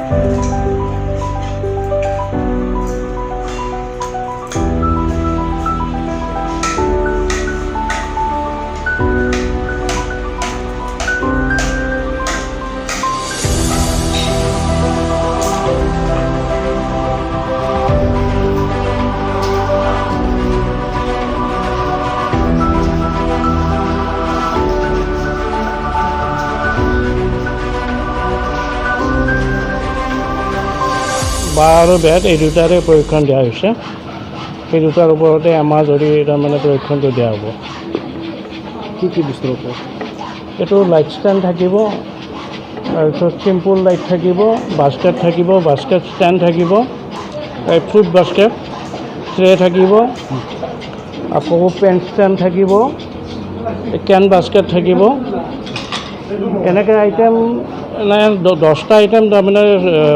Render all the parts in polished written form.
বা আৰু বেট এই দুটাৰে প্ৰশিক্ষণ দিয়া হৈছে। সেই দুটাৰ ওপৰতে এমাহ ধৰি তাৰমানে প্ৰশিক্ষণটো দিয়া হ'ব। কি বস্তুৰ ওপৰত? এইটো লাইট ষ্টেণ্ড থাকিব, তাৰপিছত চিম্পুল লাইট থাকিব, বাস্কেট থাকিব, বাস্কেট ষ্টেণ্ড থাকিব, ফ্ৰুট বাস্কেট, ট্ৰে থাকিব, আকৌ পেন ষ্টেণ্ড থাকিব, কেন বাস্কেট থাকিব। এনেকৈ আইটেম নাই 10টা আইটেম তাৰমানে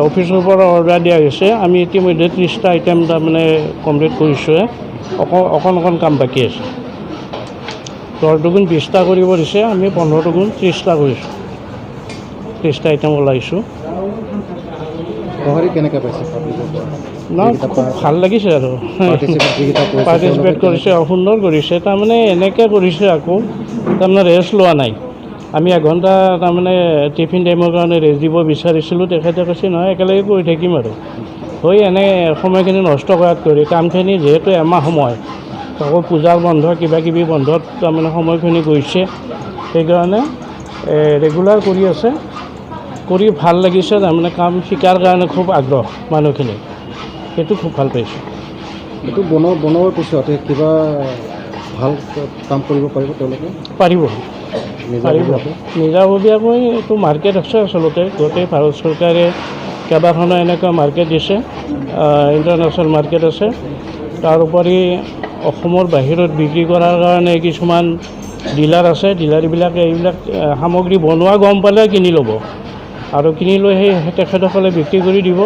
অফিচৰ পৰা অৰ্ডাৰ দিয়া হৈছে। আমি ইতিমধ্যে 30টা আইটেম তাৰমানে কমপ্লিট কৰিছোঁহে, অকণ কাম বাকী আছে। 10 দুগুণ 20টা কৰিব দিছে, আমি 15 দুগুণ 30টা কৰিছোঁ। 30টা আইটেম ওলাইছোঁ। সঁহাৰি কেনেকৈ পাইছে? খুব ভাল লাগিছে আৰু পাৰ্টিচিপেট কৰিছে, সুন্দৰ কৰিছে। তাৰমানে এনেকৈ কৰিছে, আকৌ তাৰমানে ৰেষ্ট লোৱা নাই। আমি এঘণ্টা তাৰমানে টিফিন টাইমৰ কাৰণে ৰেষ্ট দিব বিচাৰিছিলোঁ, তেখেতে কৈছে নহয় একেলগে কৰি থাকিম আৰু হৈ এনে সময়খিনি নষ্ট কৰাত কৰি কামখিনি যিহেতু এমাহ সময়, আকৌ পূজাৰ বন্ধ কিবাকিবি বন্ধত তাৰমানে সময়খিনি গৈছে, সেইকাৰণে ৰেগুলাৰ কৰি আছে। কৰি ভাল লাগিছে, তাৰমানে কাম শিকাৰ কাৰণে খুব আগ্ৰহ মানুহখিনি, সেইটো খুব ভাল পাইছোঁ। এইটো বনোৱাৰ পিছত কিবা ভাল কাম কৰিব পাৰিব তেওঁলোকে? পাৰিব। নিজাববীয়াকৈ এইটো মাৰ্কেট আছে আচলতে। গোটেই ভাৰত চৰকাৰে কেইবাখনো এনেকুৱা মাৰ্কেট দিছে, ইণ্টাৰনেশ্যনেল মাৰ্কেট আছে। তাৰোপৰি অসমৰ বাহিৰত বিক্ৰী কৰাৰ কাৰণে কিছুমান ডিলাৰ আছে। ডিলাৰবিলাকে এইবিলাক সামগ্ৰী বনোৱা গম পালে কিনি ল'ব, আৰু কিনি লৈ সেই তেখেতসকলে বিক্ৰী কৰি দিব।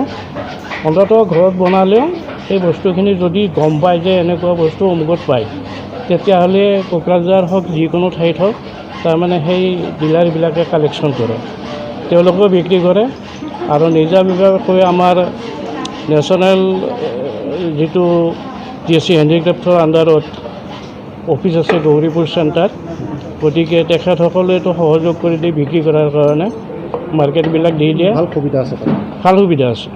অন্ততঃ ঘৰত বনালেও সেই বস্তুখিনি যদি গম পায় যে এনেকুৱা বস্তু অমুকত পায়, তেতিয়াহ'লে কোকৰাঝাৰ হওক যিকোনো ঠাইত হওক তাৰমানে সেই ডিলাৰবিলাকে কালেকশ্যন কৰে, তেওঁলোকেও বিক্ৰী কৰে। আৰু নিজাববীয়াকৈ আমাৰ নেশ্যনেল যিটো GSC হেণ্ডিক্ৰাফ্টৰ আণ্ডাৰত অফিচ আছে গৌৰীপুৰ চেণ্টাৰ, গতিকে তেখেতসকলেতো সহযোগ কৰি দিয়ে বিক্ৰী কৰাৰ কাৰণে, মাৰ্কেটবিলাক দি দিয়ে। ভাল সুবিধা আছে। ভাল সুবিধা আছে।